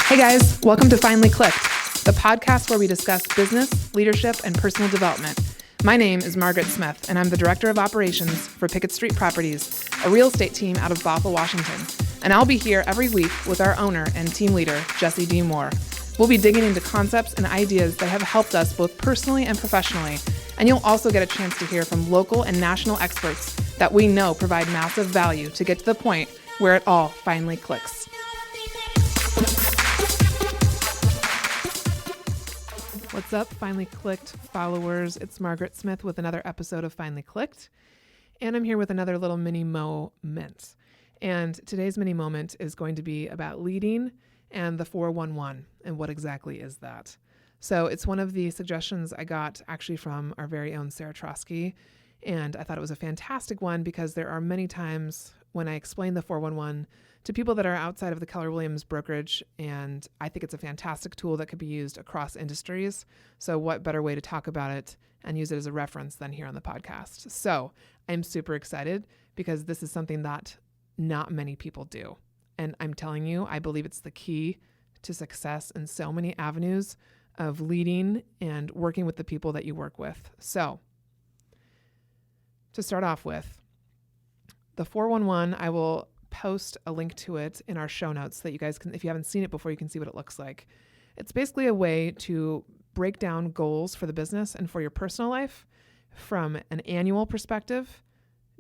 Hey guys, welcome to Finally Clicked, the podcast where we discuss business, leadership, and personal development. My name is Margaret Smith, and I'm the Director of Operations for Pickett Street Properties, a real estate team out of Bothell, Washington. And I'll be here every week with our owner and team leader, Jesse D. Moore. We'll be digging into concepts and ideas that have helped us both personally and professionally. And you'll also get a chance to hear from local and national experts that we know provide massive value to get to the point where it all finally clicks. What's up, Finally Clicked followers? It's Margaret Smith with another episode of Finally Clicked. And I'm here with another little mini moment. And today's mini moment is going to be about leading and the 411 and what exactly is that. So it's one of the suggestions I got actually from our very own Sarah Trotsky. And I thought it was a fantastic one because there are many times when I explain the 411 to people that are outside of the Keller Williams brokerage, and I think it's a fantastic tool that could be used across industries. So what better way to talk about it and use it as a reference than here on the podcast? So I'm super excited because this is something that not many people do. And I'm telling you, I believe it's the key to success in so many avenues of leading and working with the people that you work with. So to start off with, the 411, I will post a link to it in our show notes so that you guys can, if you haven't seen it before, you can see what it looks like. It's basically a way to break down goals for the business and for your personal life from an annual perspective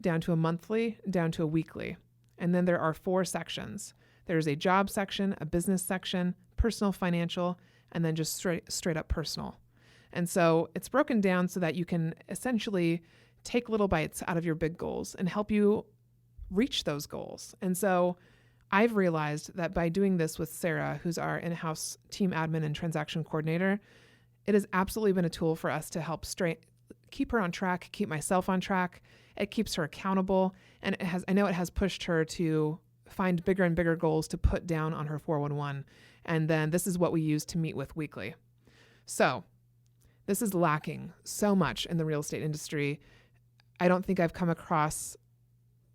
down to a monthly, down to a weekly. And then there are 4 sections. There's a job section, a business section, personal, financial, and then just straight up personal. And so it's broken down so that you can essentially take little bites out of your big goals and help you reach those goals. And so I've realized that by doing this with Sarah, who's our in-house team admin and transaction coordinator, it has absolutely been a tool for us to help keep her on track, keep myself on track. It keeps her accountable. And I know it has pushed her to find bigger and bigger goals to put down on her 411. And then this is what we use to meet with weekly. So this is lacking so much in the real estate industry. I don't think I've come across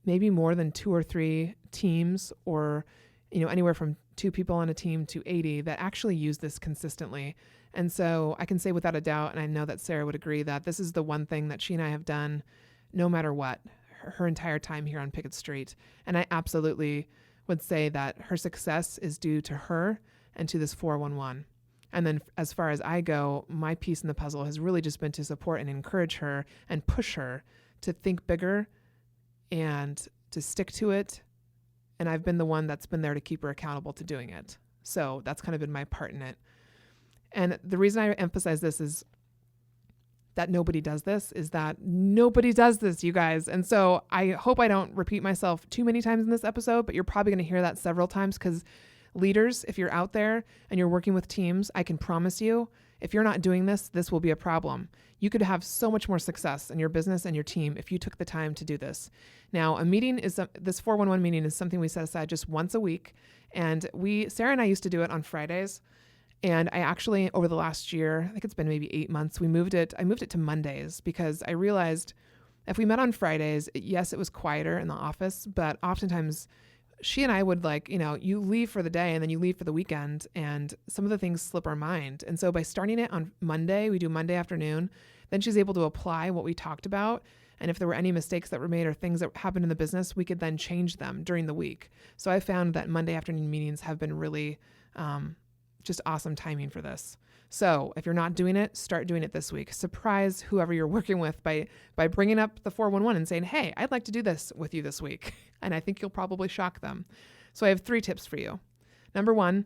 maybe more than 2 or 3 teams, or anywhere from 2 people on a team to 80 that actually use this consistently. And so I can say without a doubt, and I know that Sarah would agree, that this is the one thing that she and I have done no matter what her entire time here on Pickett Street. And I absolutely would say that her success is due to her and to this 411. And then as far as I go, my piece in the puzzle has really just been to support and encourage her and push her to think bigger and to stick to it. And I've been the one that's been there to keep her accountable to doing it. So that's kind of been my part in it. And the reason I emphasize this is that nobody does this, you guys. And so I hope I don't repeat myself too many times in this episode, but you're probably going to hear that several times, because leaders, if you're out there and you're working with teams, I can promise you, if you're not doing this, this will be a problem. You could have so much more success in your business and your team if you took the time to do this. Now, this 411 meeting is something we set aside just once a week. And Sarah and I used to do it on Fridays. And I actually, over the last year, I think it's been maybe 8 months, I moved it to Mondays, because I realized if we met on Fridays, yes, it was quieter in the office, but oftentimes she and I would you leave for the day and then you leave for the weekend, and some of the things slip our mind. And so by starting it on Monday, we do Monday afternoon, then she's able to apply what we talked about. And if there were any mistakes that were made or things that happened in the business, we could then change them during the week. So I found that Monday afternoon meetings have been really just awesome timing for this. So if you're not doing it, start doing it this week. Surprise whoever you're working with by bringing up the 411 and saying, hey, I'd like to do this with you this week. And I think you'll probably shock them. So I have 3 tips for you. Number 1,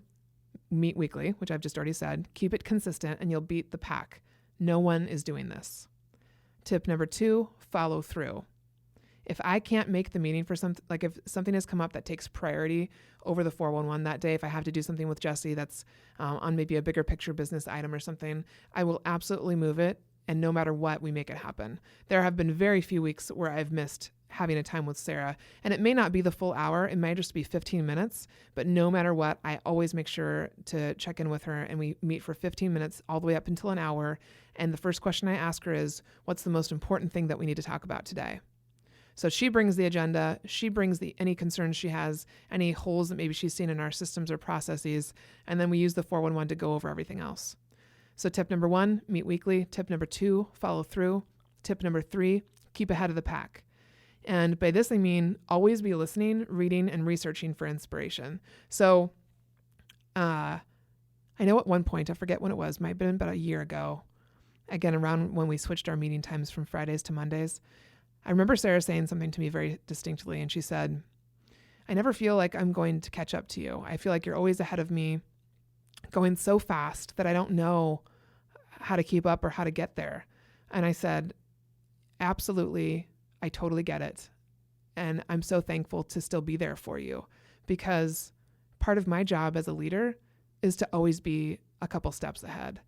meet weekly, which I've just already said. Keep it consistent and you'll beat the pack. No one is doing this. Tip number 2, follow through. If I can't make the meeting for something, like if something has come up that takes priority over the 411 that day, if I have to do something with Jesse that's on maybe a bigger picture business item or something, I will absolutely move it. And no matter what, we make it happen. There have been very few weeks where I've missed having a time with Sarah, and it may not be the full hour. It might just be 15 minutes, but no matter what, I always make sure to check in with her, and we meet for 15 minutes all the way up until an hour. And the first question I ask her is, what's the most important thing that we need to talk about today? So she brings the agenda, she brings any concerns she has, any holes that maybe she's seen in our systems or processes, and then we use the 411 to go over everything else. So tip number 1, meet weekly. Tip number 2, follow through. Tip number 3, keep ahead of the pack. And by this, I mean always be listening, reading, and researching for inspiration. So I know at one point, I forget when it was, might have been about a year ago, again, around when we switched our meeting times from Fridays to Mondays, I remember Sarah saying something to me very distinctly, and she said, I never feel like I'm going to catch up to you. I feel like you're always ahead of me, going so fast that I don't know how to keep up or how to get there. And I said, absolutely, I totally get it. And I'm so thankful to still be there for you, because part of my job as a leader is to always be a couple steps ahead.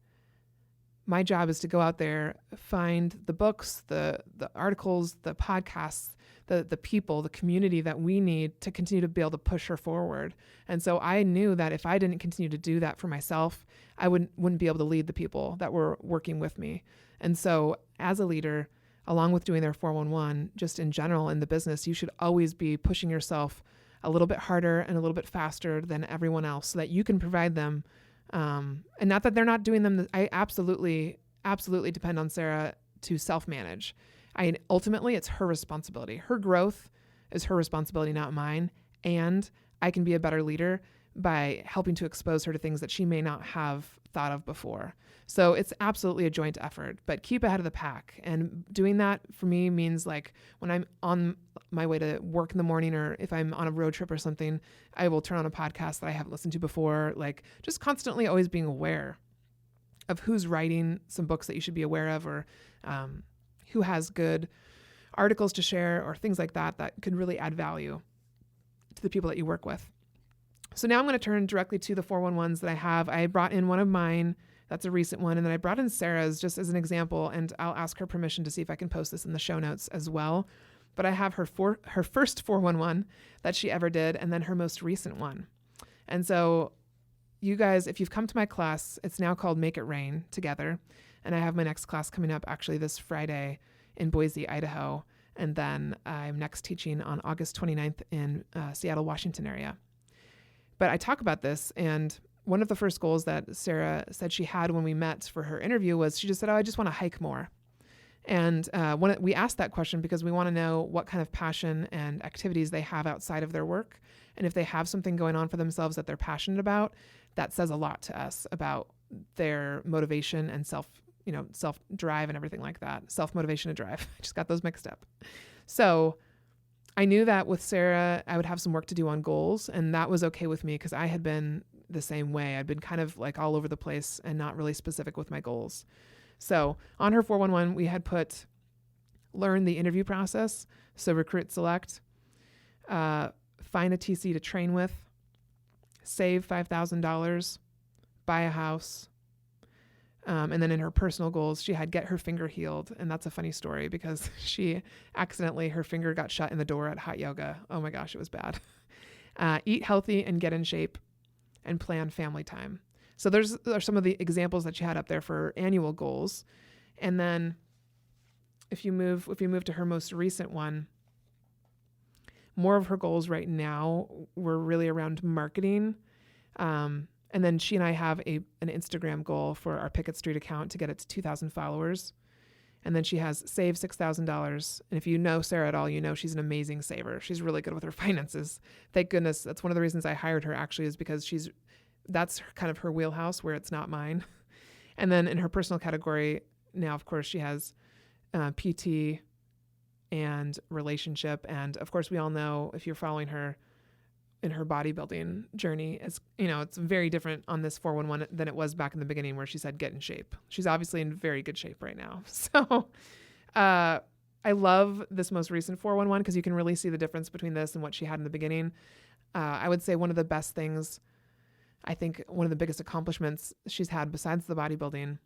My job is to go out there, find the books, the articles, the podcasts, the people, the community that we need to continue to be able to push her forward. And so I knew that if I didn't continue to do that for myself, I wouldn't be able to lead the people that were working with me. And so as a leader, along with doing their 411, just in general in the business, you should always be pushing yourself a little bit harder and a little bit faster than everyone else so that you can provide them. And not that they're not doing them. I absolutely depend on Sarah to self-manage. Ultimately, it's her responsibility. Her growth is her responsibility, not mine. And I can be a better leader by helping to expose her to things that she may not have thought of before. So it's absolutely a joint effort, but keep ahead of the pack. And doing that for me means, like, when I'm on my way to work in the morning, or if I'm on a road trip or something, I will turn on a podcast that I haven't listened to before, like just constantly always being aware of who's writing some books that you should be aware of, or who has good articles to share or things like that could really add value to the people that you work with. So now I'm going to turn directly to the 411s that I have. I brought in one of mine. That's a recent one. And then I brought in Sarah's just as an example, and I'll ask her permission to see if I can post this in the show notes as well. But I have her first 411 that she ever did, and then her most recent one. And so you guys, if you've come to my class, it's now called Make It Rain Together. And I have my next class coming up actually this Friday in Boise, Idaho. And then I'm next teaching on August 29th in Seattle, Washington area. But I talk about this, and one of the first goals that Sarah said she had when we met for her interview was she just said, I just want to hike more. And when we asked that question because we want to know what kind of passion and activities they have outside of their work. And if they have something going on for themselves that they're passionate about, that says a lot to us about their motivation and self-drive and everything like that. Self-motivation and drive. I just got those mixed up. So I knew that with Sarah, I would have some work to do on goals, and that was okay with me because I had been the same way. I'd been kind of like all over the place and not really specific with my goals. So on her 411, we had put learn the interview process. So recruit, select, find a TC to train with, save $5,000, buy a house. And then in her personal goals, she had get her finger healed. And that's a funny story because she accidentally, her finger got shut in the door at hot yoga. Oh my gosh, it was bad. Eat healthy and get in shape and plan family time. So those are some of the examples that she had up there for annual goals. And then if you move to her most recent one, more of her goals right now were really around marketing. And then she and I have an Instagram goal for our Pickett Street account to get it to 2,000 followers. And then she has save $6,000. And if you know Sarah at all, you know she's an amazing saver. She's really good with her finances. Thank goodness. That's one of the reasons I hired her, actually, is because that's kind of her wheelhouse where it's not mine. And then in her personal category, now, of course, she has PT and relationship. And of course, we all know, if you're following her in her bodybuilding journey, it's very different on this 411 than it was back in the beginning where she said get in shape. She's obviously in very good shape right now. So I love this most recent 411 because you can really see the difference between this and what she had in the beginning. I would say one of the best things, I think one of the biggest accomplishments she's had besides the bodybuilding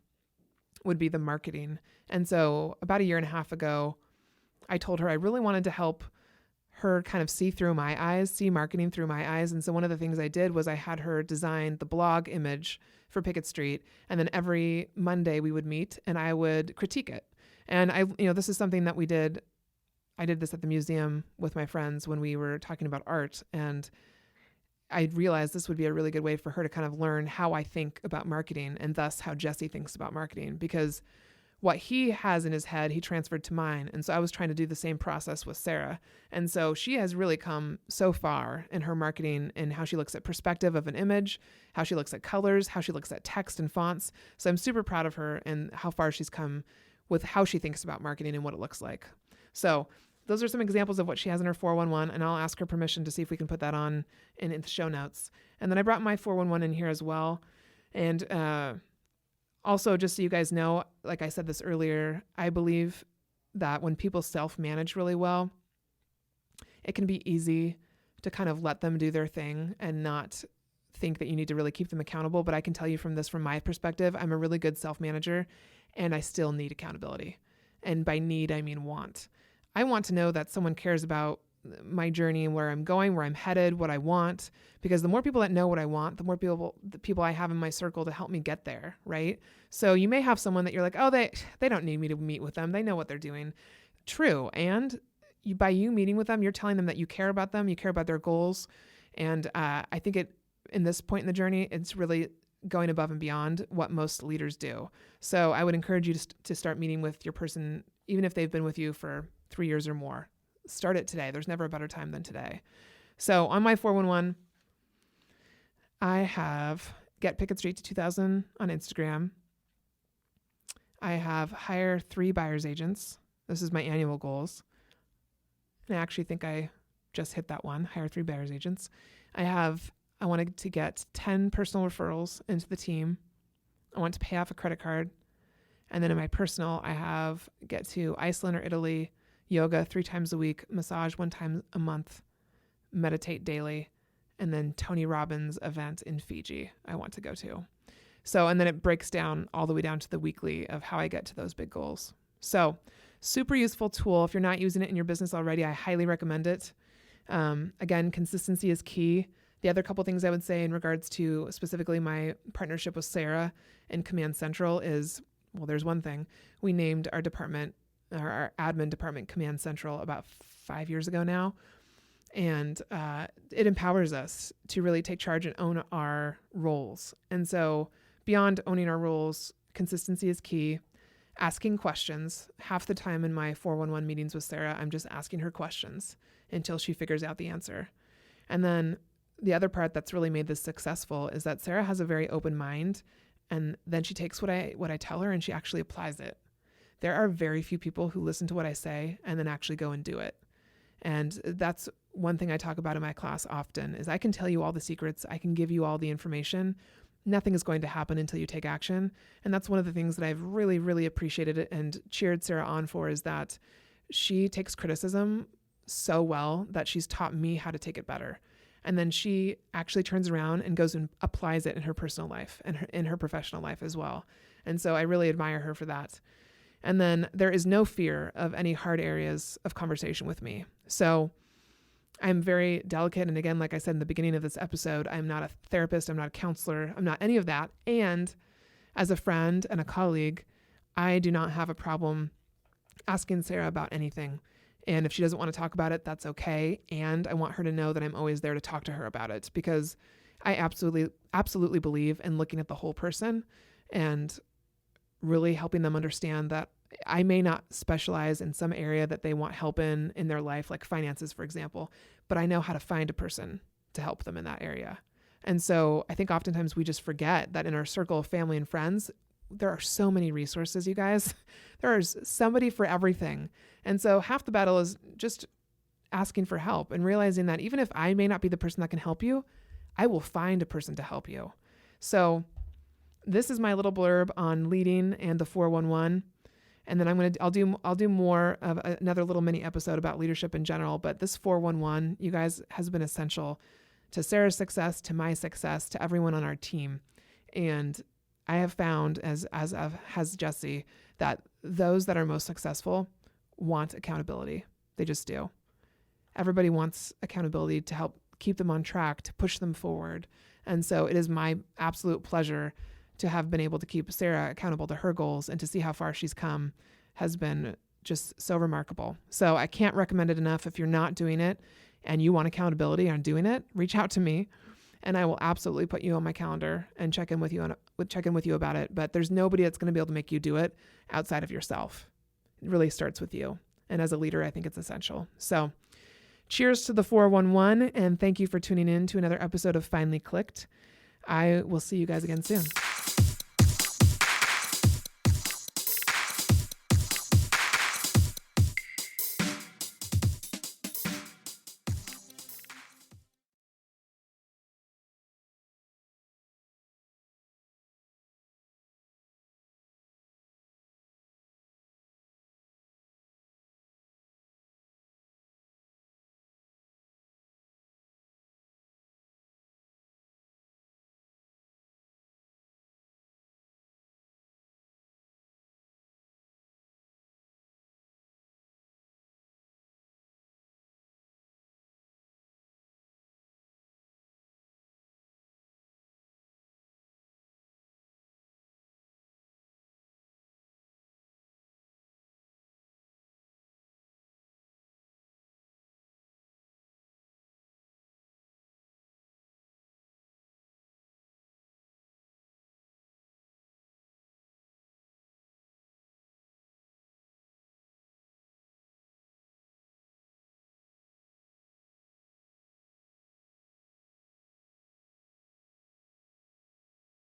would be the marketing. And so about a year and a half ago, I told her I really wanted to help her kind of see marketing through my eyes. And so one of the things I did was I had her design the blog image for Pickett Street. And then every Monday we would meet and I would critique it. And this is something that we did I did this at the museum with my friends when we were talking about art, and I realized this would be a really good way for her to kind of learn how I think about marketing and thus how Jesse thinks about marketing, because what he has in his head, he transferred to mine. And so I was trying to do the same process with Sarah. And so she has really come so far in her marketing and how she looks at perspective of an image, how she looks at colors, how she looks at text and fonts. So I'm super proud of her and how far she's come with how she thinks about marketing and what it looks like. So those are some examples of what she has in her 411, and I'll ask her permission to see if we can put that on in the show notes. And then I brought my 411 in here as well. And, also, just so you guys know, like I said this earlier, I believe that when people self-manage really well, it can be easy to kind of let them do their thing and not think that you need to really keep them accountable. But I can tell you from my perspective, I'm a really good self-manager and I still need accountability. And by need, I mean want. I want to know that someone cares about my journey and where I'm going, where I'm headed, what I want, because the more people that know what I want, the more the people I have in my circle to help me get there, right? So you may have someone that you're like, oh, they don't need me to meet with them. They know what they're doing. True. And by you meeting with them, you're telling them that you care about them, you care about their goals. And I think in this point in the journey, it's really going above and beyond what most leaders do. So I would encourage you to start meeting with your person, even if they've been with you for 3 years or more. Start it today. There's never a better time than today. So on my 411, I have get Pickett Street to 2,000 on Instagram. I have hire 3 buyer's agents. This is my annual goals. And I actually think I just hit that one, hire 3 buyer's agents. I wanted to get 10 personal referrals into the team. I want to pay off a credit card. And then in my personal, I have get to Iceland or Italy, yoga 3 times a week, massage 1 time a month, meditate daily, and then Tony Robbins event in Fiji I want to go to. So, and then it breaks down all the way down to the weekly of how I get to those big goals. So super useful tool. If you're not using it in your business already, I highly recommend it. Again, consistency is key. The other couple things I would say in regards to specifically my partnership with Sarah and Command Central is, well, there's one thing. We named our department, our admin department, Command Central about 5 years ago now. And it empowers us to really take charge and own our roles. And so beyond owning our roles, consistency is key. Asking questions. Half the time in my 411 meetings with Sarah, I'm just asking her questions until she figures out the answer. And then the other part that's really made this successful is that Sarah has a very open mind, and then she takes what I tell her and she actually applies it. There are very few people who listen to what I say and then actually go and do it. And that's one thing I talk about in my class often is I can tell you all the secrets. I can give you all the information. Nothing is going to happen until you take action. And that's one of the things that I've really, really appreciated and cheered Sarah on for, is that she takes criticism so well that she's taught me how to take it better. And then she actually turns around and goes and applies it in her personal life and in her professional life as well. And so I really admire her for that. And then there is no fear of any hard areas of conversation with me. So I'm very delicate. And again, like I said in the beginning of this episode, I'm not a therapist. I'm not a counselor. I'm not any of that. And as a friend and a colleague, I do not have a problem asking Sarah about anything. And if she doesn't want to talk about it, that's okay. And I want her to know that I'm always there to talk to her about it, because I absolutely believe in looking at the whole person and really helping them understand that I may not specialize in some area that they want help in their life, like finances, for example, but I know how to find a person to help them in that area. And so I think oftentimes we just forget that in our circle of family and friends, there are so many resources, you guys. There's somebody for everything. And so half the battle is just asking for help and realizing that even if I may not be the person that can help you, I will find a person to help you. So this is my little blurb on leading and the 411. And then I'll do more of another little mini episode about leadership in general. But this 411, you guys, has been essential to Sarah's success, to my success, to everyone on our team. And I have found, as has Jesse, that those that are most successful want accountability. They just do. Everybody wants accountability to help keep them on track, to push them forward. And so it is my absolute pleasure to have been able to keep Sarah accountable to her goals, and to see how far she's come has been just so remarkable. So I can't recommend it enough. If you're not doing it and you want accountability on doing it, reach out to me and I will absolutely put you on my calendar and check in with you about it. But there's nobody that's going to be able to make you do it outside of yourself. It really starts with you. And as a leader, I think it's essential. So cheers to the 411, and thank you for tuning in to another episode of Finally Clicked. I will see you guys again soon.